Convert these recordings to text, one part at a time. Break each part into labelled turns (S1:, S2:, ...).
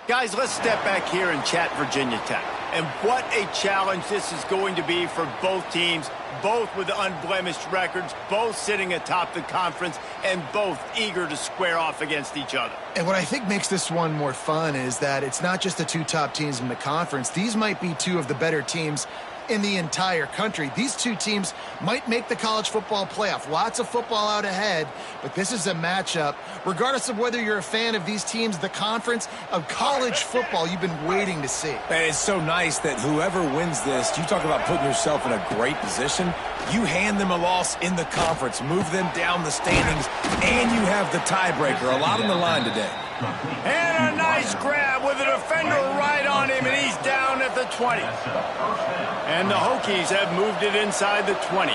S1: Guys, let's step back here and chat Virginia Tech. And what a challenge this is going to be for both teams, both with unblemished records, both sitting atop the conference, and both eager to square off against each other.
S2: And what I think makes this one more fun is that it's not just the two top teams in the conference. These might be two of the better teams in the entire country. These two teams might make the college football playoff. Lots of football out ahead, but this is a matchup, regardless of whether you're a fan of these teams, the conference of college football you've been waiting to see.
S3: And it's so nice that whoever wins this, you talk about putting yourself in a great position, you hand them a loss in the conference, move them down the standings, and you have the tiebreaker. A lot on the line today.
S1: And a nice grab with a defender right on him, and he's down at the 20. And the Hokies have moved it inside the 20.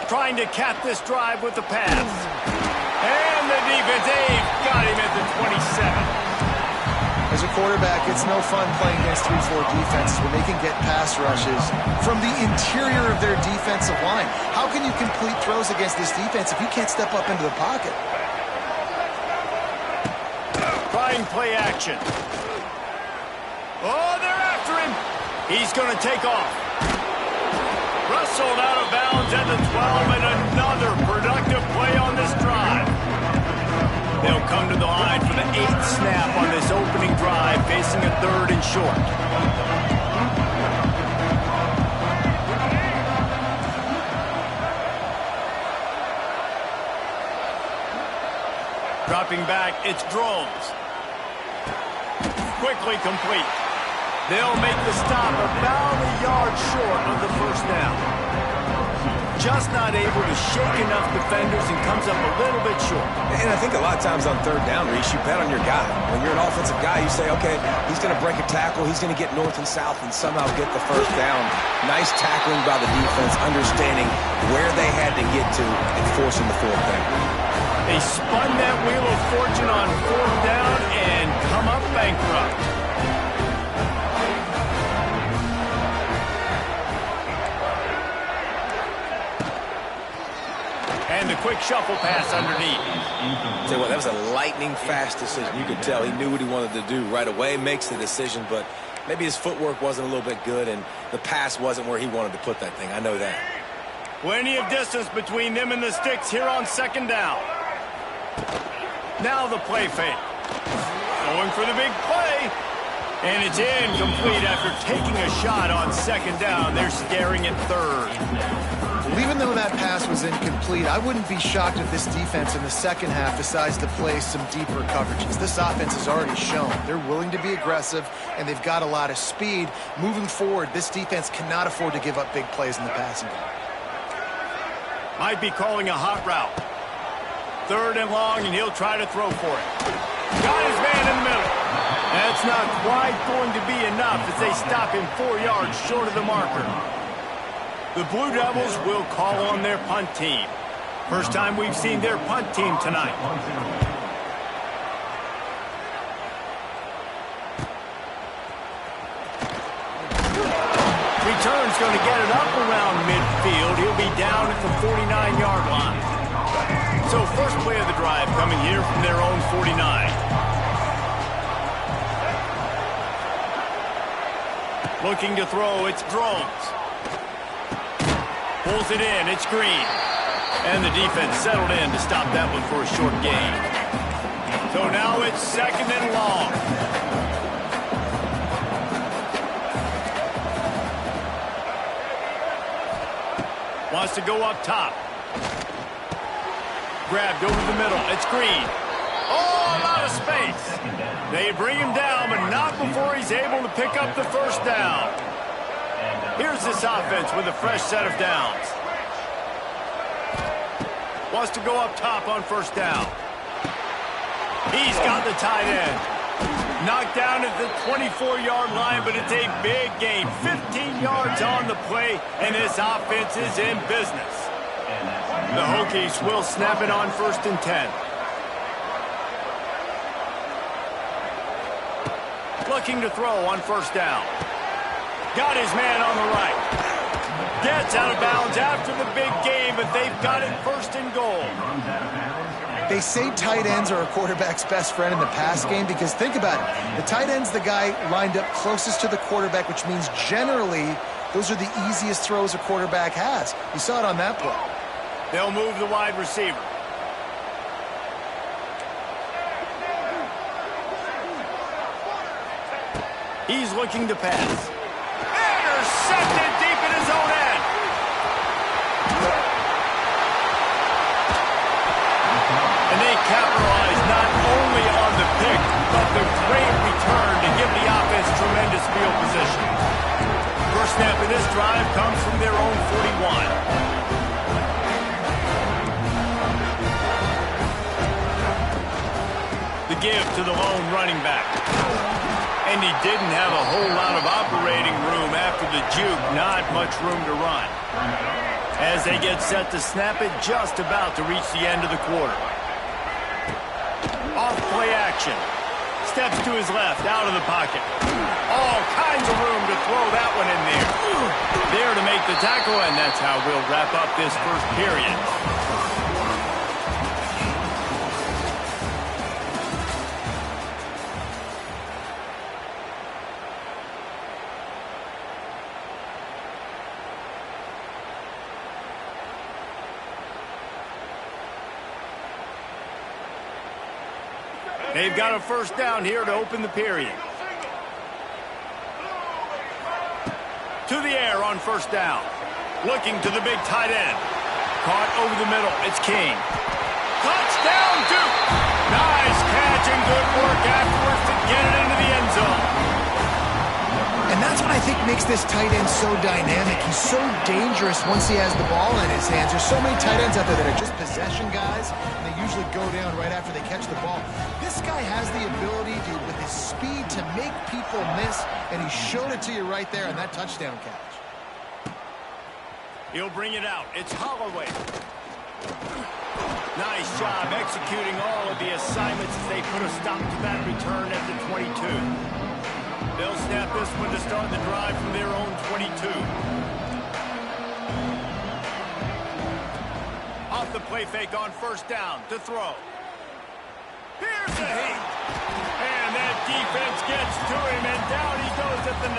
S1: Trying to cap this drive with the pass. And the defense, they've got him at the 27.
S2: As a quarterback, it's no fun playing against 3-4 defenses when they can get pass rushes from the interior of their defensive line. How can you complete throws against this defense if you can't step up into the pocket?
S1: Trying play action. Oh, they're after him. He's going to take off. Wrestled out of bounds at the 12, and another productive play on this drive. They'll come to the line for the 8th snap on this opening drive, facing a 3rd and short. Dropping back, it's Drones. Quickly complete. They'll make the stop about a yard short of the first down. Just not able to shake enough defenders and comes up a little bit short.
S3: And I think a lot of times on 3rd down, Reese, you bet on your guy. When you're an offensive guy, you say, okay, he's going to break a tackle, he's going to get north and south and somehow get the first down. Nice tackling by the defense, understanding where they had to get to and forcing the 4th down.
S1: They spun that wheel of fortune on 4th down and come up bankrupt. And the quick shuffle pass underneath.
S3: Tell you what, that was a lightning-fast decision. You could tell he knew what he wanted to do right away, makes the decision, but maybe his footwork wasn't a little bit good, and the pass wasn't where he wanted to put that thing. I know that.
S1: Plenty of distance between them and the sticks here on 2nd down. Now the play fake. Going for the big play. And it's incomplete after taking a shot on 2nd down. They're staring at 3rd.
S2: Well, even though that pass was incomplete, I wouldn't be shocked if this defense in the second half decides to play some deeper coverages. This offense has already shown they're willing to be aggressive, and they've got a lot of speed. Moving forward, this defense cannot afford to give up big plays in the passing game.
S1: Might be calling a hot route. 3rd and long, and he'll try to throw for it. Got his man in the middle. That's not quite going to be enough as they stop him 4 yards short of the marker. The Blue Devils will call on their punt team. First time we've seen their punt team tonight. Return's going to get it up around midfield. He'll be down at the 49-yard line. So first play of the drive coming here from their own 49. Looking to throw, it's Drones. Pulls it in, it's Green. And the defense settled in to stop that one for a short gain. So now it's 2nd and long. Wants to go up top. Grabbed over the middle, it's Green. All out of space. They bring him down, but not before he's able to pick up the first down. Here's this offense with a fresh set of downs. Wants to go up top on 1st down. He's got the tight end. Knocked down at the 24-yard line, but it's a big gain. 15 yards on the play, and this offense is in business. The Hokies will snap it on 1st and 10. Looking to throw on first down. Got his man on the right. Gets out of bounds after the big game, but they've got it first and goal.
S2: They say tight ends are a quarterback's best friend in the pass game because think about it. The tight end's the guy lined up closest to the quarterback, which means generally those are the easiest throws a quarterback has. You saw it on that play.
S1: They'll move the wide receiver. He's looking to pass. Intercepted deep in his own end. And they capitalize not only on the pick, but the great return to give the offense tremendous field position. First snap of this drive comes from their own 41. The give to the lone running back. And he didn't have a whole lot of operating room after the juke. Not much room to run. As they get set to snap it, just about to reach the end of the quarter. Off play action. Steps to his left, out of the pocket. All kinds of room to throw that one in there. There to make the tackle, and that's how we'll wrap up this first period. They've got a first down here to open the period. To the air on first down. Looking to the big tight end. Caught over the middle. It's King. Touchdown, Duke! Nice catch and good work afterwards to get it into the end zone.
S2: And that's what I think makes this tight end so dynamic. He's so dangerous once he has the ball in his hands. There's so many tight ends out there that are just possession guys, and they usually go down right after they catch the ball. This guy has the ability to, with his speed, to make people miss, and he showed it to you right there on that touchdown catch.
S1: He'll bring it out. It's Holloway. Nice job executing all of the assignments as they put a stop to that return at the 22. They'll snap this one to start the drive from their own 22. Off the play fake on first down to throw. Here's the heat. And that defense gets to him, and down he goes at the 9.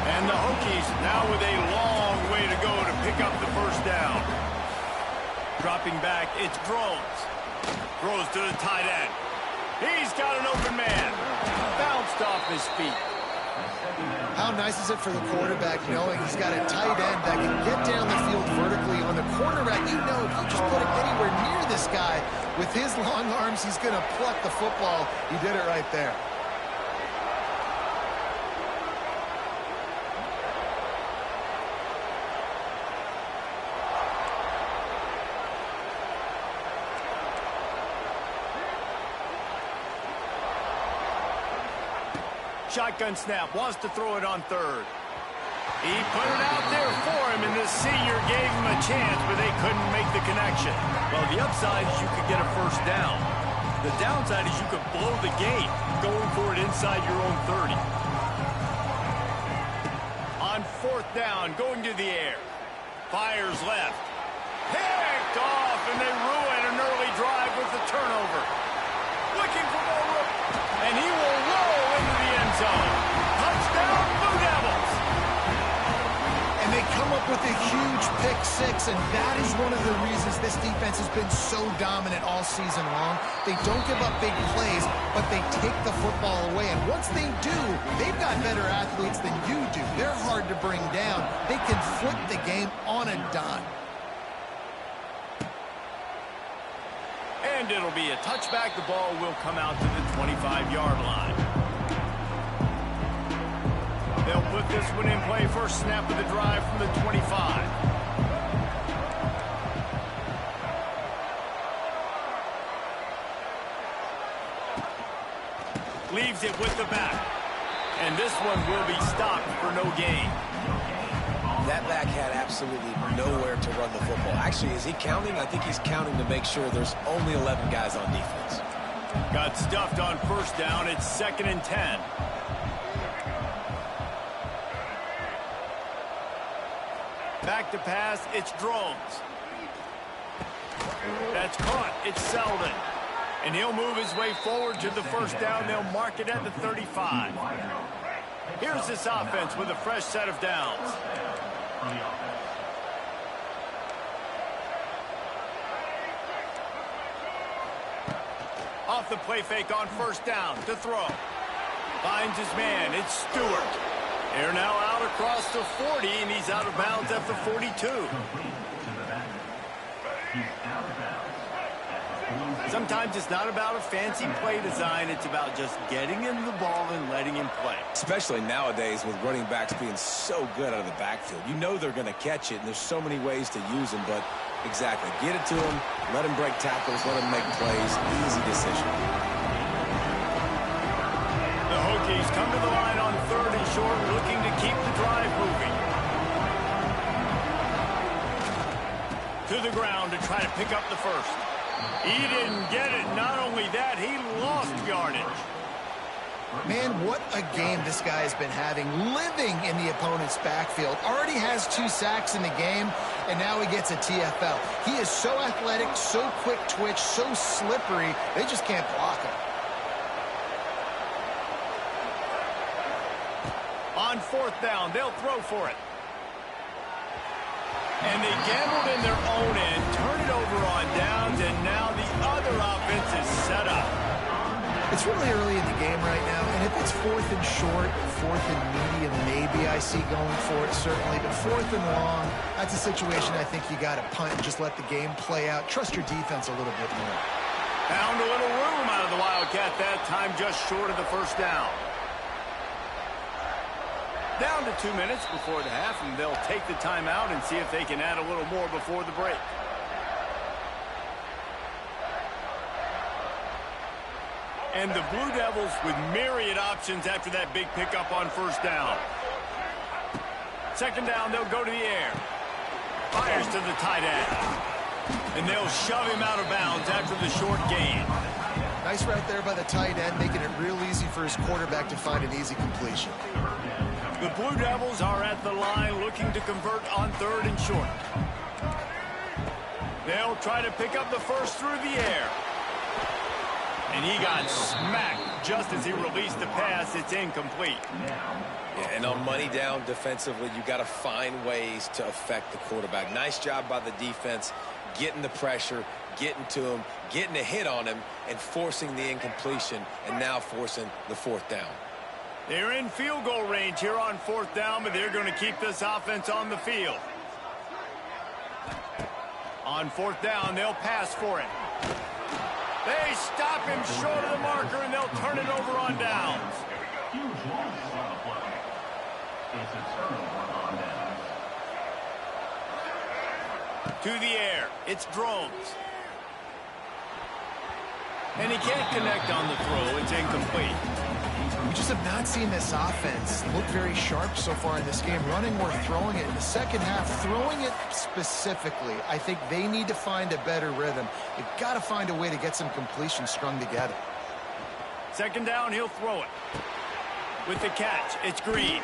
S1: And the Hokies now with a long way to go to pick up the first down. Dropping back, it's Drones. Throws to the tight end. He's got an open man. Bounced off his feet.
S2: How nice is it for the quarterback knowing he's got a tight end that can get down the field vertically? On the quarterback, you know if you just put it anywhere near this guy, with his long arms, he's going to pluck the football. He did it right there.
S1: Shotgun snap, wants to throw it on third. He put it out there for him, and the senior gave him a chance, but they couldn't make the connection. Well, the upside is you could get a first down. The downside is you could blow the game going for it inside your own 30. On fourth down, going to the air. Fires left. Picked off, and they ruin an early drive with the turnover. Looking for more room, and he will roll into the end zone. Touchdown, Blue Devils!
S2: And they come up with a huge pick six, and that is one of the reasons this defense has been so dominant all season long. They don't give up big plays, but they take the football away. And once they do, they've got better athletes than you do. They're hard to bring down. They can flip the game on a dime.
S1: And it'll be a touchback. The ball will come out to the 25-yard line. They'll put this one in play. First snap of the drive from the 25. Leaves it with the back. And this one will be stopped for no gain.
S3: That back had absolutely nowhere to run the football. Actually, is he counting? I think he's counting to make sure there's only 11 guys on defense.
S1: Got stuffed on first down. It's 2nd and 10. Back to pass. It's Drones. That's caught. It's Selden. And he'll move his way forward to the first down. They'll mark it at the 35. Here's this offense with a fresh set of downs. Off the play fake on first down to throw. Finds his man. It's Stewart. They're now out across the 40, and he's out of bounds at the 42. Sometimes it's not about a fancy play design. It's about just getting him the ball and letting him play.
S3: Especially nowadays with running backs being so good out of the backfield. You know they're going to catch it, and there's so many ways to use them, but exactly. Get it to him, let him break tackles, let him make plays. Easy decision.
S1: The Hokies come to the line on 3rd and short, looking to keep the drive moving. To the ground to try to pick up the first. He didn't get it. Not only that, he lost yardage.
S2: Man, what a game this guy has been having, living in the opponent's backfield. Already has 2 sacks in the game, and now he gets a TFL. He is so athletic, so quick twitch, so slippery, they just can't block him.
S1: On 4th down, they'll throw for it. And they gambled in their own end, turn it over on downs, and now the other offense is set up.
S2: It's really early in the game right now, and if it's 4th and short, 4th and medium, maybe I see going for it, certainly. But 4th and long, that's a situation I think you got to punt and just let the game play out. Trust your defense a little bit more.
S1: Found a little room out of the Wildcat that time, just short of the first down. Down to 2 minutes before the half, and they'll take the timeout and see if they can add a little more before the break. And the Blue Devils with myriad options after that big pickup on first down. 2nd down, they'll go to the air. Fires to the tight end. And they'll shove him out of bounds after the short gain.
S2: Nice right there by the tight end, making it real easy for his quarterback to find an easy completion.
S1: The Blue Devils are at the line looking to convert on 3rd and short. They'll try to pick up the first through the air. And he got smacked just as he released the pass. It's incomplete.
S3: Yeah, and on money down defensively, you got to find ways to affect the quarterback. Nice job by the defense, getting the pressure, getting to him, getting a hit on him, and forcing the incompletion, and now forcing the 4th down.
S1: They're in field goal range here on 4th down, but they're going to keep this offense on the field. On 4th down, they'll pass for it. They stop him short of the marker, and they'll turn it over on downs. To the air, it's Drones. And he can't connect on the throw. It's incomplete.
S2: We just have not seen this offense look very sharp so far in this game, running or throwing it. In the second half, throwing it specifically, I think they need to find a better rhythm. They've got to find a way to get some completion strung together.
S1: 2nd down, he'll throw it. With the catch, it's Green.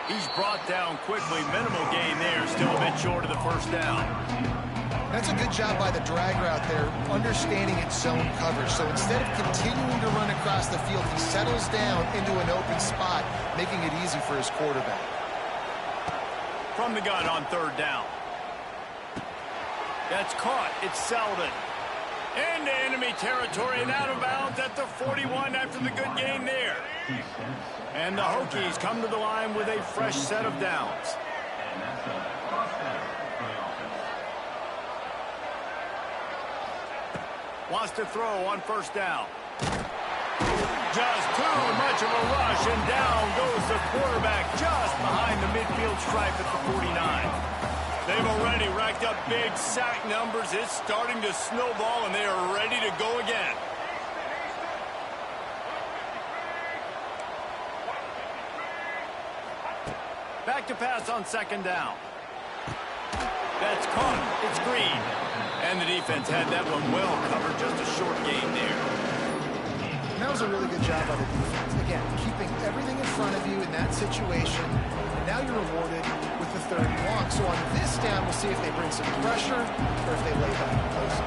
S1: He's brought down quickly. Minimal gain there, still a bit short of the first down.
S2: That's a good job by the drag route there, understanding its zone coverage. So instead of continuing to run across the field, he settles down into an open spot, making it easy for his quarterback.
S1: From the gun on 3rd down. That's caught. It's Selden. Into enemy territory and out of bounds at the 41 after the good gain there. And the Hokies come to the line with a fresh set of downs. Wants to throw on first down. Just too much of a rush, and down goes the quarterback just behind the midfield stripe at the 49. They've already racked up big sack numbers. It's starting to snowball, and they are ready to go again. Back to pass on 2nd down. That's caught. It's Green. And the defense had that one well covered. Just a short gain there.
S2: was a really good job by the defense. Again, keeping everything in front of you in that situation. And now you're rewarded with the 3rd and long. So on this down, we'll see if they bring some pressure or if they lay back and post.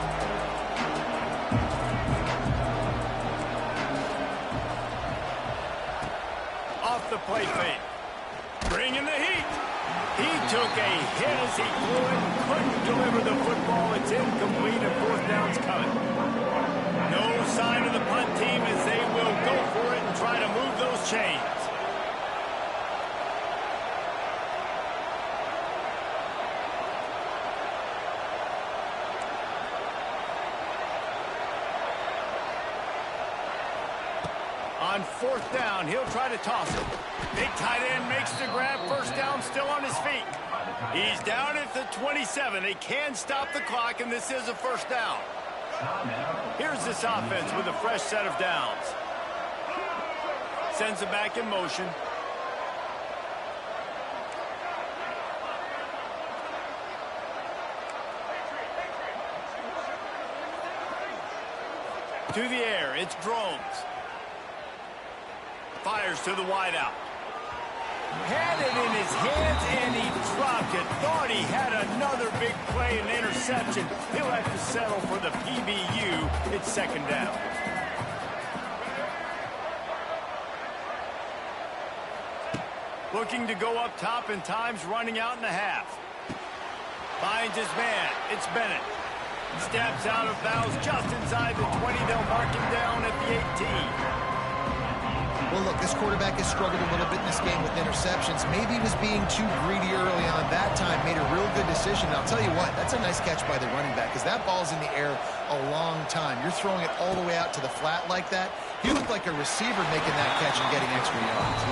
S1: Off the play fake. Bringing the heat. He took a hit as he threw it. Couldn't deliver the football. It's incomplete and 4th down's coming. No sign of the punt team as they will go for it and try to move those chains. On 4th down, he'll try to toss it. Big tight end makes the grab. 1st down, still on his feet. He's down at the 27. They can stop the clock, and this is a 1st down. Here's this offense with a fresh set of downs. Sends it back in motion. To the air, it's drones. Fires to the wideout. Had it in his hands, and he dropped it. Thought he had another big play and interception. He'll have to settle for the PBU. It's 2nd down. Looking to go up top, and time's running out in the half. Finds his man. It's Bennett. Steps out of bounds just inside the 20. They'll mark him down at the 18.
S2: Well, look, this quarterback has struggled a little bit in this game with interceptions. Maybe he was being too greedy early on. That time made a real good decision. I'll tell you what, that's a nice catch by the running back because that ball's in the air a long time. You're throwing it all the way out to the flat like that. He looked like a receiver making that catch and getting extra yards.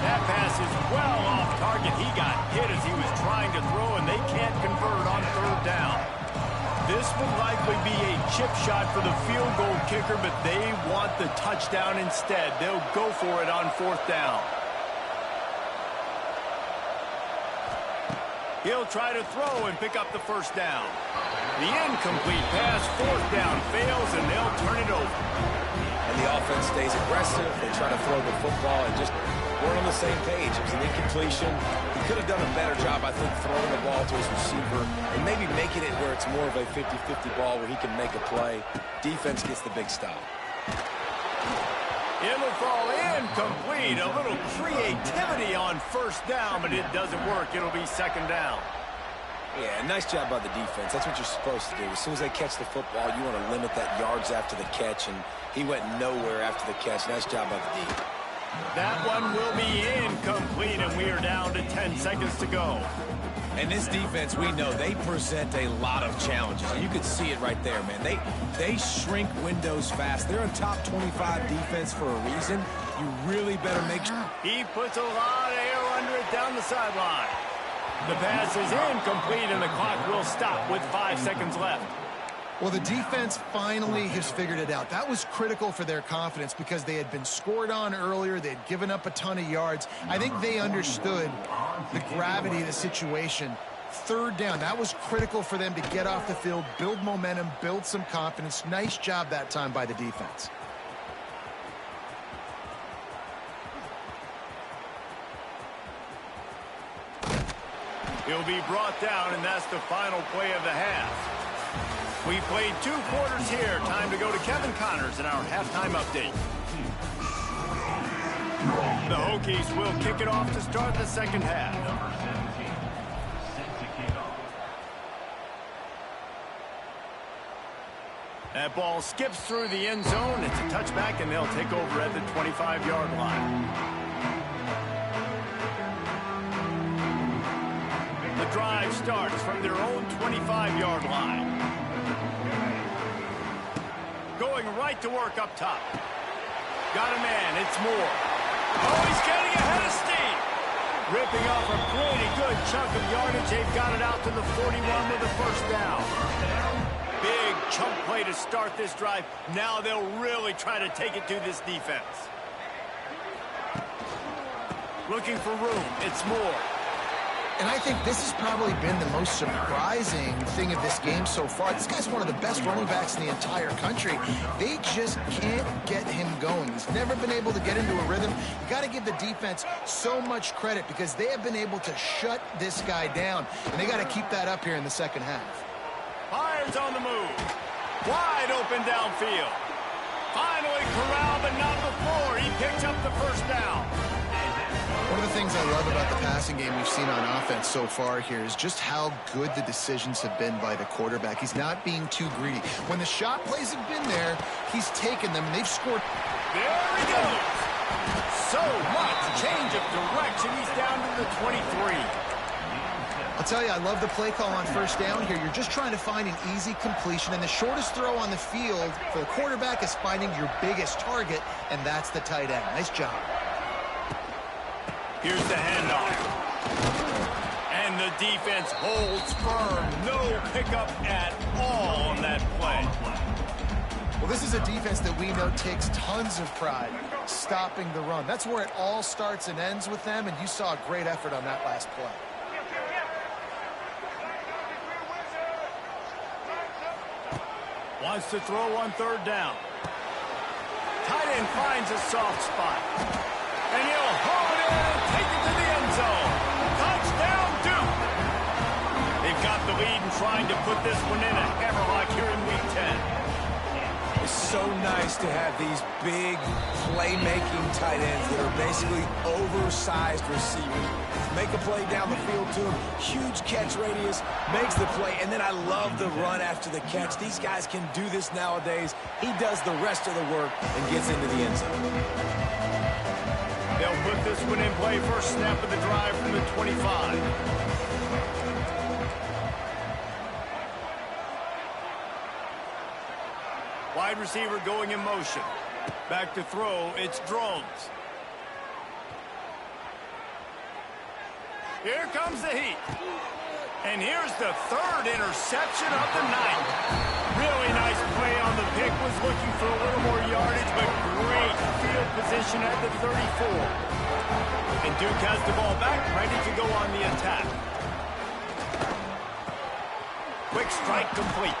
S1: That pass is well off target. He got hit as he was trying to throw, and they can't convert on 3rd down. This would likely be a chip shot for the field goal kicker, but they want the touchdown instead. They'll go for it on 4th down. He'll try to throw and pick up the 1st down. The incomplete pass, 4th down, fails, and they'll turn it over.
S3: And the offense stays aggressive. They try to throw the football and just weren't on the same page. It was an incompletion. He could have done a better job, I think, throwing the ball to his receiver and maybe making it where it's more of a 50-50 ball where he can make a play. Defense gets the big stop.
S1: It'll fall incomplete. A little creativity on 1st down, but it doesn't work. It'll be 2nd down.
S3: Yeah, nice job by the defense. That's what you're supposed to do. As soon as they catch the football, you want to limit that yards after the catch, and he went nowhere after the catch. Nice job by the D.
S1: That one will be incomplete, and we are down to 10 seconds to go.
S3: And this defense, we know, they present a lot of challenges. And you can see it right there, man. They shrink windows fast. They're a top 25 defense for a reason. You really better make sure.
S1: He puts a lot of air under it down the sideline. The pass is incomplete, and the clock will stop with 5 seconds left.
S2: Well, the defense finally has figured it out. That was critical for their confidence because they had been scored on earlier. They had given up a ton of yards. I think they understood the gravity of the situation. 3rd down, that was critical for them to get off the field, build momentum, build some confidence. Nice job that time by the defense.
S1: He'll be brought down, and that's the final play of the half. We played 2 quarters here. Time to go to Kevin Connors in our halftime update. The Hokies will kick it off to start the 2nd half. That ball skips through the end zone. It's a touchback, and they'll take over at the 25-yard line. The drive starts from their own 25-yard line. Going right to work up top. Got a man, it's Moore. Oh, he's getting ahead of steam. Ripping off a pretty good chunk of yardage. They've got it out to the 41 with a 1st down. Big chunk play to start this drive. Now they'll really try to take it to this defense. Looking for room, it's Moore.
S2: And I think this has probably been the most surprising thing of this game so far. This guy's one of the best running backs in the entire country. They just can't get him going. He's never been able to get into a rhythm. You got to give the defense so much credit because they have been able to shut this guy down. And they got to keep that up here in the second half.
S1: Fires on the move. Wide open downfield. Finally corralled, but not before. He picks up the first down.
S2: One of the things I love about the passing game we've seen on offense so far here is just how good the decisions have been by the quarterback. He's not being too greedy. When the shot plays have been there, he's taken them, and they've scored.
S1: There he goes. So much change of direction. He's down to the 23.
S2: I'll tell you, I love the play call on first down here. You're just trying to find an easy completion, and the shortest throw on the field for the quarterback is finding your biggest target, and that's the tight end. Nice job.
S1: Here's the handoff. And the defense holds firm. No pickup at all on that play.
S2: Well, this is a defense that we know takes tons of pride stopping the run. That's where it all starts and ends with them, and you saw a great effort on that last play.
S1: Wants to throw on third down. Tight end finds a soft spot. And he'll hold it in and take it to the end zone. Touchdown, Duke. They've got the lead and trying to put this one in a hammerlock here in Week 10.
S3: It's so nice to have these big playmaking tight ends that are basically oversized receivers. Make a play down the field to him, huge catch radius, makes the play, and then I love the run after the catch. These guys can do this nowadays. He does the rest of the work and gets into the end zone.
S1: They'll put this one in play. First snap of the drive from the 25. Wide receiver going in motion. Back to throw, it's Drones. Here comes the heat. And here's the third interception of the night. Really nice play on the pick. Was looking for a little more yardage, but great field position at the 34. And Duke has the ball back, ready to go on the attack. Quick strike complete.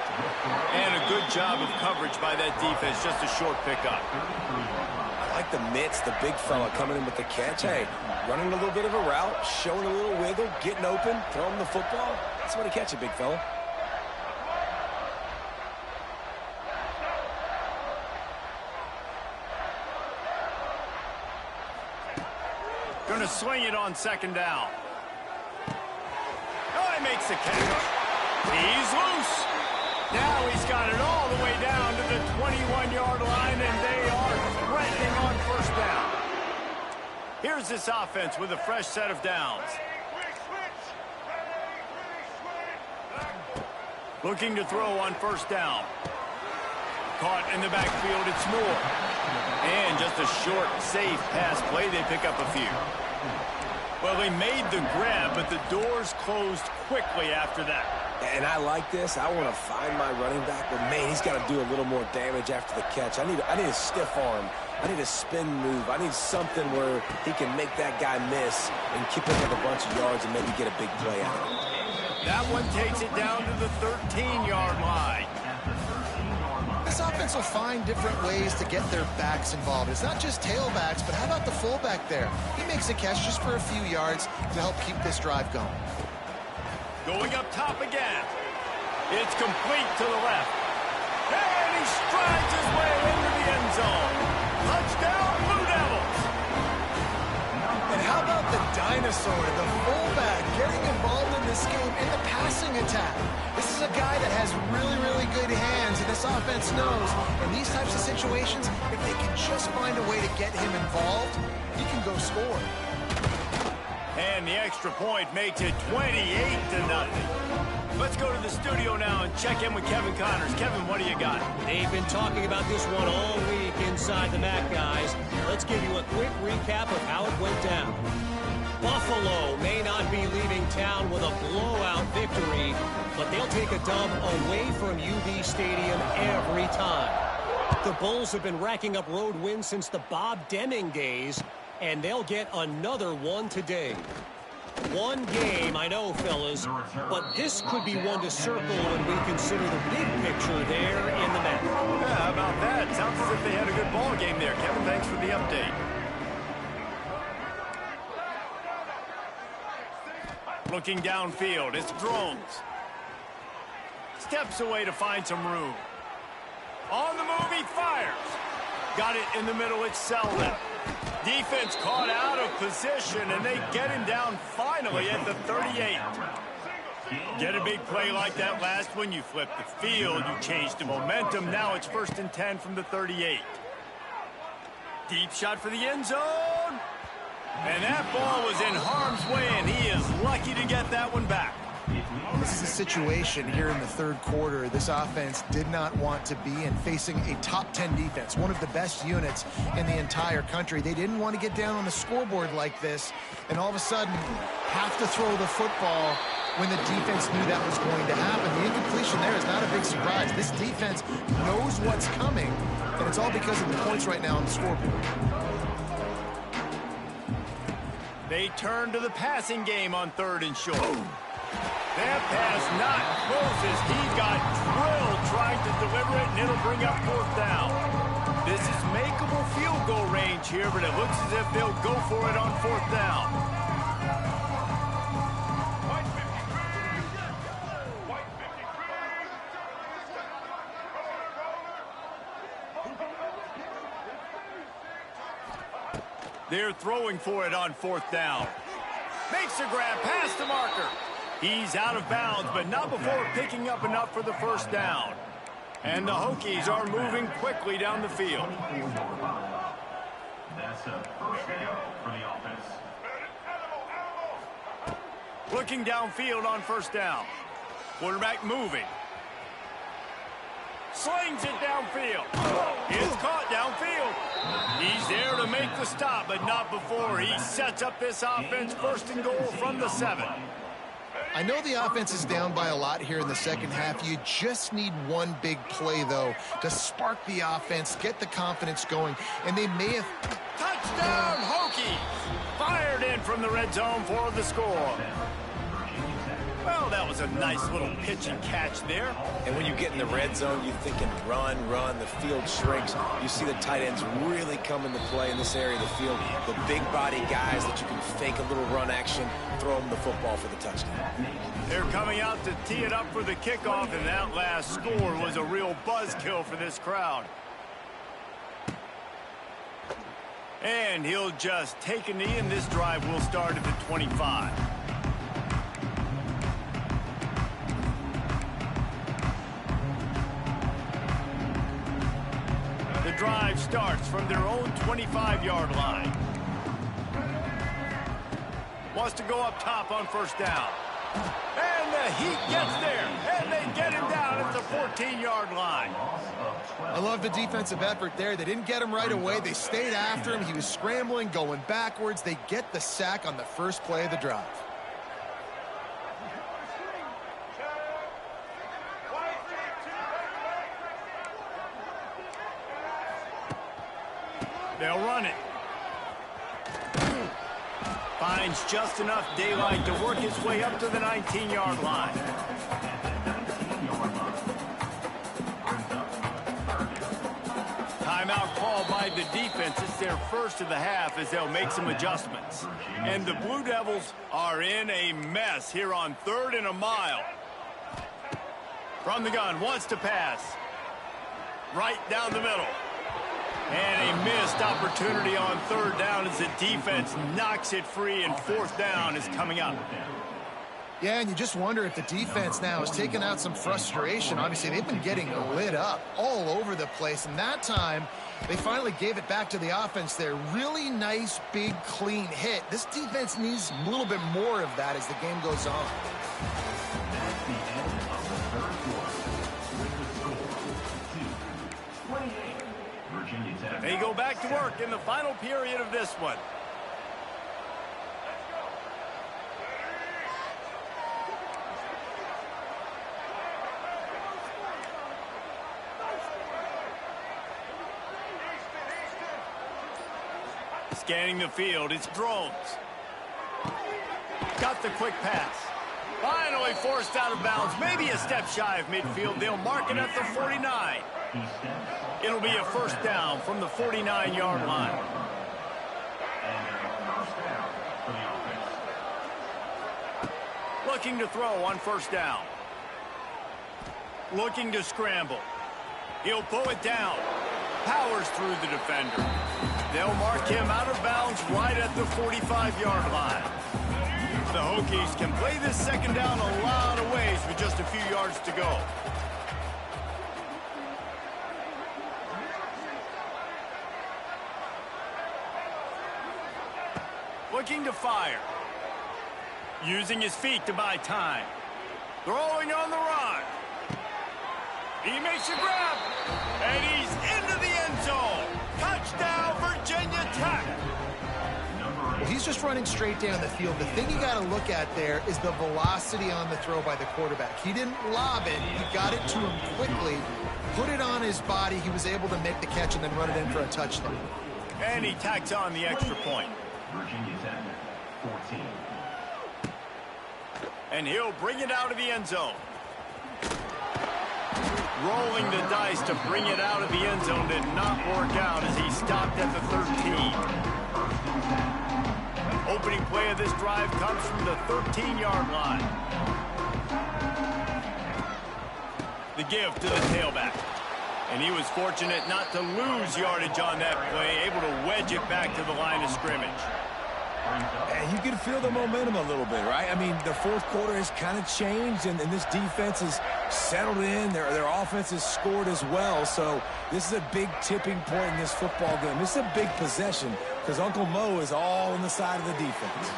S1: And a good job of coverage by that defense. Just a short pickup.
S3: I like the mitts, the big fella coming in with the catch. Hey, running a little bit of a route, showing a little wiggle, getting open, throwing the football. That's what he catch it, big fella.
S1: Gonna swing it on second down. Oh, he makes the catch. He's loose. Now he's got it all the way down to the 21-yard line, and they are threatening on first down. Here's this offense with a fresh set of downs. Looking to throw on first down. Caught in the backfield, it's Moore. And just a short, safe pass play, they pick up a few. Well, they made the grab, but the doors closed quickly after that.
S3: And I like this. I want to find my running back, but man, he's got to do a little more damage after the catch. I need a stiff arm. I need a spin move. I need something where he can make that guy miss and keep up with a bunch of yards and maybe get a big play out of it.
S1: That one takes it down to the 13-yard line.
S2: This offense will find different ways to get their backs involved. It's not just tailbacks, but how about the fullback there? He makes a catch just for a few yards to help keep this drive going.
S1: Going up top again. It's complete to the left. And he strides his way into the end zone. Touchdown, Blue Devils.
S2: And how about the dinosaur, the fullback, getting involved in this game in the passing attack? This is a guy that has really, really good hands, and this offense knows in these types of situations, if they can just find a way to get him involved, he can go score.
S1: And the extra point makes it 28-0. Let's go to the studio now and check in with Kevin Connors. Kevin, what do you got?
S4: They've been talking about this one all week inside the MAC, guys. Let's give you a quick recap of how it went down. Buffalo may not be leaving town with a blowout victory, but they'll take a dub away from UB Stadium every time. The Bulls have been racking up road wins since the Bob Deming days, and they'll get another one today. One game, I know, fellas, but this could be one to circle when we consider the big picture there in the map.
S1: Yeah, how about that? Sounds as if they had a good ball game there. Kevin, thanks for the update. Looking downfield, it's Drones. Steps away to find some room. On the move, he fires. Got it in the middle, it's Selden. Defense caught out of position, and they get him down finally at the 38. Get a big play like that last one, you flip the field, you change the momentum. Now it's 1st and 10 from the 38. Deep shot for the end zone. And that ball was in harm's way, and he is lucky to get that one back.
S2: This is a situation here in the third quarter this offense did not want to be in, facing a top 10 defense, one of the best units in the entire country. They didn't want to get down on the scoreboard like this and all of a sudden have to throw the football when the defense knew that was going to happen. The incompletion there is not a big surprise. This defense knows what's coming, and it's all because of the points right now on the scoreboard.
S1: They turn to the passing game on 3rd and short. That pass not close as he got drilled trying to deliver it, and it'll bring up 4th down. This is makeable field goal range here, but it looks as if they'll go for it on 4th down. They're throwing for it on 4th down. Makes a grab past the marker. He's out of bounds, but not before picking up enough for the 1st down. And the Hokies are moving quickly down the field.
S5: That's a 1st down for the offense.
S1: Looking downfield on 1st down. Quarterback moving. Slings it downfield. It's caught downfield. He's there to make the stop, but not before he sets up this offense 1st and goal from the 7.
S2: I know the offense is down by a lot here in the second half. You just need one big play, though, to spark the offense, get the confidence going, and they may have...
S1: Touchdown, Hokies! Fired in from the red zone for the score. Well, that was a nice little pitch and catch there.
S3: And when you get in the red zone, you're thinking run, the field shrinks. You see the tight ends really come into play in this area of the field. The big body guys that you can fake a little run action, throw them the football for the touchdown.
S1: They're coming out to tee it up for the kickoff, and that last score was a real buzzkill for this crowd. And he'll just take a knee, and this drive will start at the 25. The drive starts from their own 25-yard line. Wants to go up top on 1st down. And the Heat gets there, and they get him down at the 14-yard line.
S2: I love the defensive effort there. They didn't get him right away. They stayed after him. He was scrambling, going backwards. They get the sack on the first play of the drive.
S1: They'll run it. Finds just enough daylight to work his way up to the 19-yard line. Timeout called by the defense. It's their first of the half as they'll make some adjustments. And the Blue Devils are in a mess here on 3rd and a mile. From the gun, wants to pass. Right down the middle. And a missed opportunity on 3rd down as the defense knocks it free, and 4th down is coming up.
S2: Yeah, and you just wonder if the defense now has taken out some frustration. Obviously, they've been getting lit up all over the place, and that time they finally gave it back to the offense there. Really nice, big, clean hit. This defense needs a little bit more of that as the game goes on.
S5: That's the end of the 3rd quarter. With the score, 2-28. Virginia Tech.
S1: They go back to work in the final period of this one. Scanning the field, it's Drones. Got the quick pass. Finally forced out of bounds. Maybe a step shy of midfield. They'll mark it at the 49. It'll be a first down from the 49-yard line. Looking to throw on first down. Looking to scramble. He'll pull it down. Powers through the defender. They'll mark him out of bounds right at the 45-yard line. The Hokies can play this second down a lot of ways with just a few yards to go. Looking to fire. Using his feet to buy time. Throwing on the run. He makes a grab. And he's into the end zone. Touchdown, Virginia Tech.
S2: Well, he's just running straight down the field. The thing you got to look at there is the velocity on the throw by the quarterback. He didn't lob it. He got it to him quickly, put it on his body. He was able to make the catch and then run it in for a touchdown.
S1: And he tacks on the extra point.
S5: Virginia Tech, 14.
S1: And he'll bring it out of the end zone. Rolling the dice to bring it out of the end zone did not work out as he stopped at the 13. Opening play of this drive comes from the 13-yard line. The give to the tailback. And he was fortunate not to lose yardage on that play, able to wedge it back to the line of scrimmage.
S3: And you can feel the momentum a little bit, right? I mean, the fourth quarter has kind of changed, and this defense has settled in. Their offense has scored as well. So this is a big tipping point in this football game. This is a big possession because Uncle Mo is all on the side of the defense.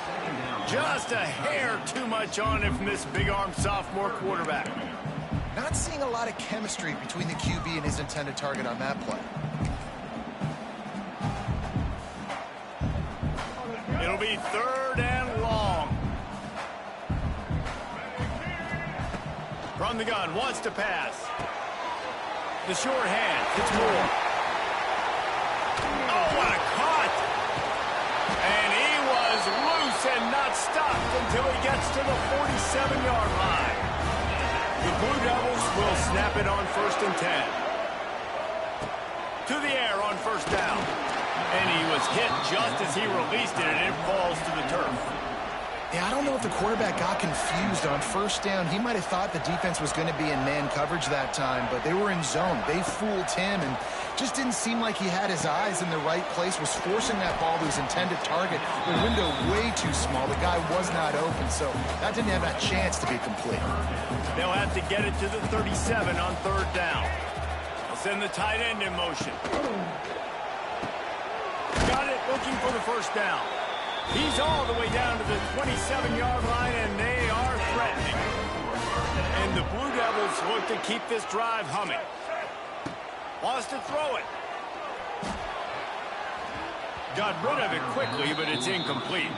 S1: Just a hair too much on it from this big-armed sophomore quarterback.
S2: Not seeing a lot of chemistry between the QB and his intended target on that play.
S1: It'll be third and long. From the gun, wants to pass. The short hand, it's Moore. Oh, what a cut! And he was loose and not stopped until he gets to the 47-yard line. The Blue Devils will snap it on 1st and 10. To the air on first down. And he was hit just as he released it, and it falls to the turf.
S2: Yeah, I don't know if the quarterback got confused on first down. He might have thought the defense was going to be in man coverage that time, but they were in zone. They fooled him and just didn't seem like he had his eyes in the right place, was forcing that ball to his intended target. The window way too small. The guy was not open, so that didn't have that chance to be complete.
S1: They'll have to get it to the 37 on third down. They'll send the tight end in motion. Got it, looking for the first down. He's all the way down to the 27-yard line, and they are threatening. And the Blue Devils look to keep this drive humming. Wants to throw it. Got rid of it quickly, but it's incomplete.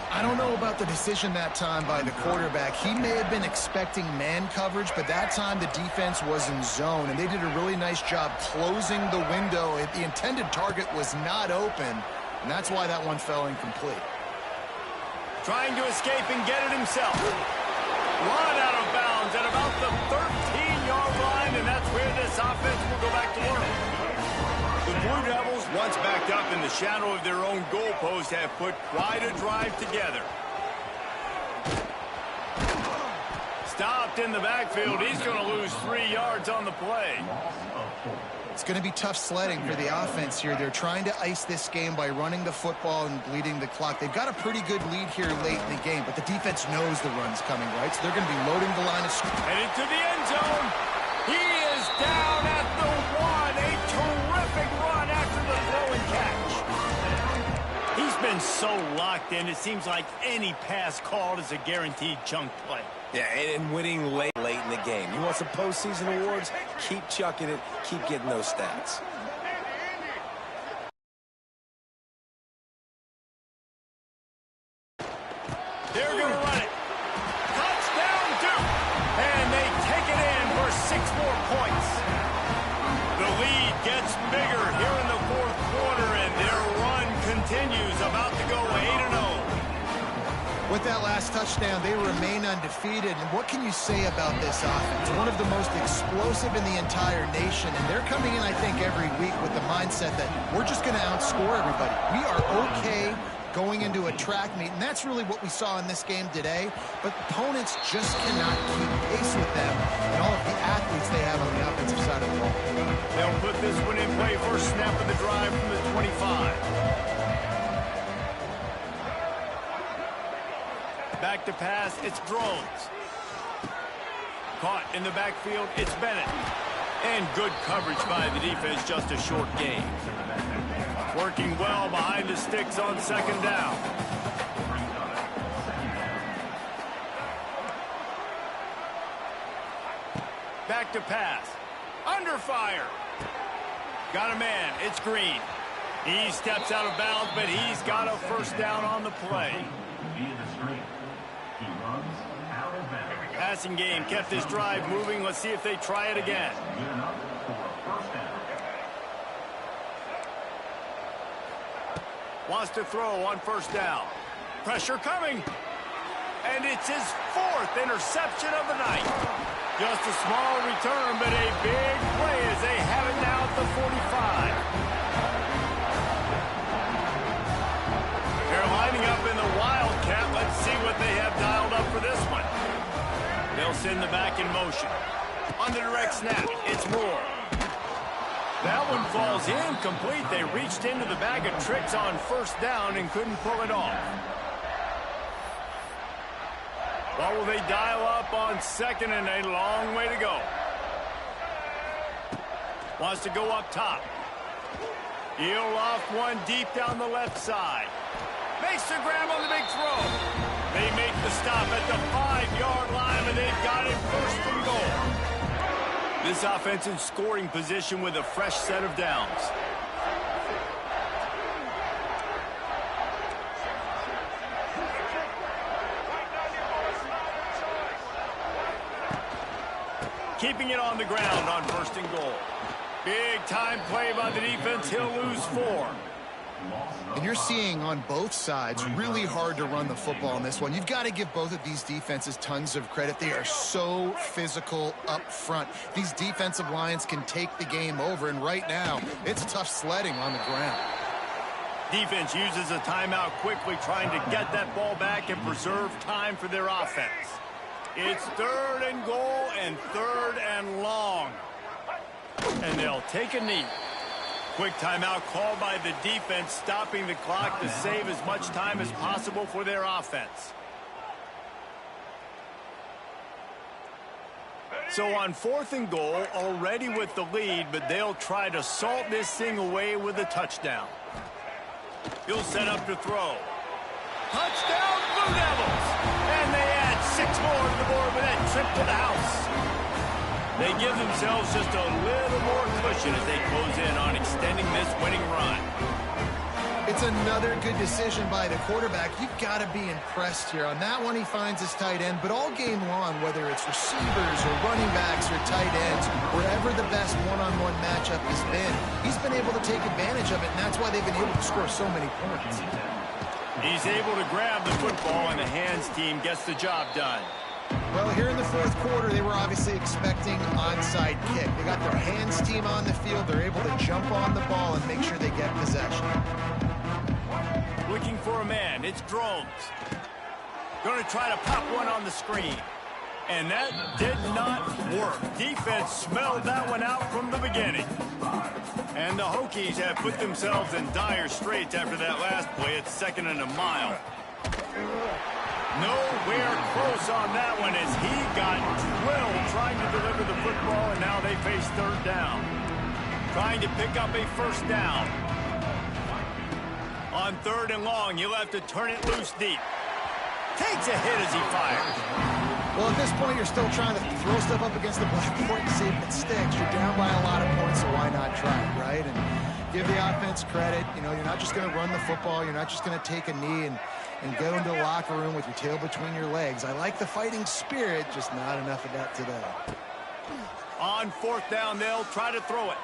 S2: I don't know about the decision that time by the quarterback. He may have been expecting man coverage, but that time the defense was in zone, and they did a really nice job closing the window. The intended target was not open, and that's why that one fell incomplete.
S1: Trying to escape and get it himself. Run out of bounds at about the 13-yard line, and that's where this offense will go back to work. The Blue Devils, once backed up in the shadow of their own goalpost, have put quite a drive together. Stopped in the backfield. He's going to lose 3 yards on the play.
S2: It's going to be tough sledding for the offense here. They're trying to ice this game by running the football and bleeding the clock. They've got a pretty good lead here late in the game, but the defense knows the run's coming, right? So they're going to be loading the line of scrimmage.
S1: Headed to the end zone. He is down at the 1. A terrific run after the throw and catch. He's been so locked in, it seems like any pass called is a guaranteed chunk play.
S3: Yeah, and winning late in the game. You want some postseason awards? Keep chucking it. Keep getting those stats.
S1: They're going to run it. Touchdown, Duke. And they take it in for 6 more points. The lead gets bigger here in the fourth quarter, and their run continues, about to go 8-0.
S2: With that last touchdown, they remain undefeated. And what can you say about this offense? One of the most explosive in the entire nation. And they're coming in, I think, every week with the mindset that we're just going to outscore everybody. We are okay going into a track meet, and that's really what we saw in this game today. But opponents just cannot keep pace with them and all of the athletes they have on the offensive side of the ball.
S1: They'll put this one in play. First snap of the drive from the 25. Back to pass, it's Drones. Caught in the backfield, it's Bennett. And good coverage by the defense, just a short gain. Working well behind the sticks on second down. Back to pass. Under fire. Got a man, it's Green. He steps out of bounds, but he's got a first down on the play. Passing game kept this drive moving. Let's see if they try it again. Wants to throw on first down. Pressure coming. And it's his fourth interception of the night. Just a small return, but a big play as they have it now at the 45. They're lining up in the Wildcat. Let's see what they have dialed up for this one. They'll send the back in motion. On the direct snap, it's Moore. That one falls incomplete. They reached into the bag of tricks on first down and couldn't pull it off. What will they dial up on second, and a long way to go. Wants to go up top. He'll off one deep down the left side. Makes the grab on the big throw. They make the stop at the 5-yard line, and they've got it first and goal. This offense in scoring position with a fresh set of downs. Keeping it on the ground on first and goal. Big time play by the defense. He'll lose 4.
S2: And you're seeing on both sides really hard to run the football in this one. You've got to give both of these defenses tons of credit. They are so physical up front. These defensive lines can take the game over, and right now, it's tough sledding on the ground.
S1: Defense uses a timeout quickly, trying to get that ball back and preserve time for their offense. It's third and goal and third and long. And they'll take a knee. Quick timeout called by the defense, stopping the clock to save as much time as possible for their offense. So on fourth and goal, already with the lead, but they'll try to salt this thing away with a touchdown. He'll set up to throw. Touchdown, Blue Devils! And they add 6 more to the board with that trip to the house. They give themselves just a little more cushion as they close in on extending this winning run.
S2: It's another good decision by the quarterback. You've got to be impressed here. On that one, he finds his tight end, but all game long, whether it's receivers or running backs or tight ends, wherever the best one-on-one matchup has been, he's been able to take advantage of it, and that's why they've been able to score so many points.
S1: He's able to grab the football, and the hands team gets the job done.
S2: Well, here in the fourth quarter, they were obviously expecting onside kick. They got their hands team on the field. They're able to jump on the ball and make sure they get possession.
S1: Looking for a man. It's Drones. Going to try to pop one on the screen. And that did not work. Defense smelled that one out from the beginning. And the Hokies have put themselves in dire straits after that last play. It's second and a mile. Nowhere close on that one as he got drilled trying to deliver the football, and now they face third down. Trying to pick up a first down. On third and long, you'll have to turn it loose deep. Takes a hit as he fires.
S2: Well, at this point, you're still trying to throw stuff up against the blackboard and see if it sticks. You're down by a lot of points, so why not try it, right? And give the offense credit. You know, you're not just going to run the football. You're not just going to take a knee and go into the locker room with your tail between your legs. I like the fighting spirit, just not enough of that today.
S1: On fourth down, they'll try to throw it.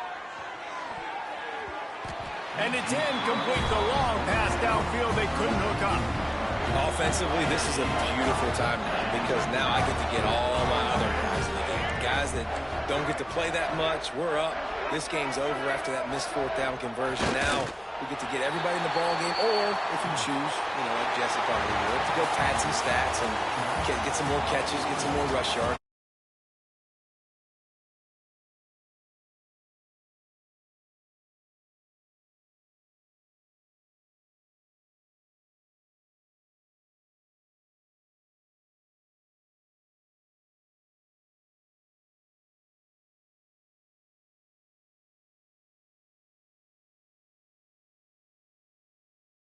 S1: And it's incomplete. The long pass downfield, they couldn't hook up.
S3: Offensively, this is a beautiful time now because now I get to get all my other guys in the game. Guys that don't get to play that much, we're up. This game's over after that missed fourth down conversion. Now we get to get everybody in the ball game, or if you choose, like Jesse probably would, to go pad some stats and get some more catches, get some more rush yards.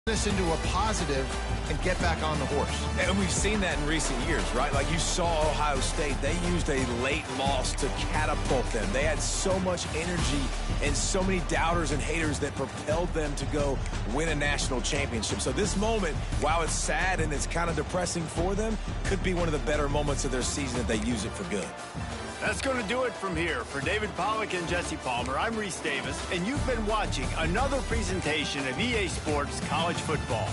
S2: This into a positive and get back on the horse.
S3: And we've seen that in recent years, right? Like you saw Ohio State, they used a late loss to catapult them. They had so much energy and so many doubters and haters that propelled them to go win a national championship. So this moment, while it's sad and it's kind of depressing for them, could be one of the better moments of their season if they use it for good.
S1: That's going to do it from here. For David Pollack and Jesse Palmer, I'm Reese Davis, and you've been watching another presentation of EA Sports College Football.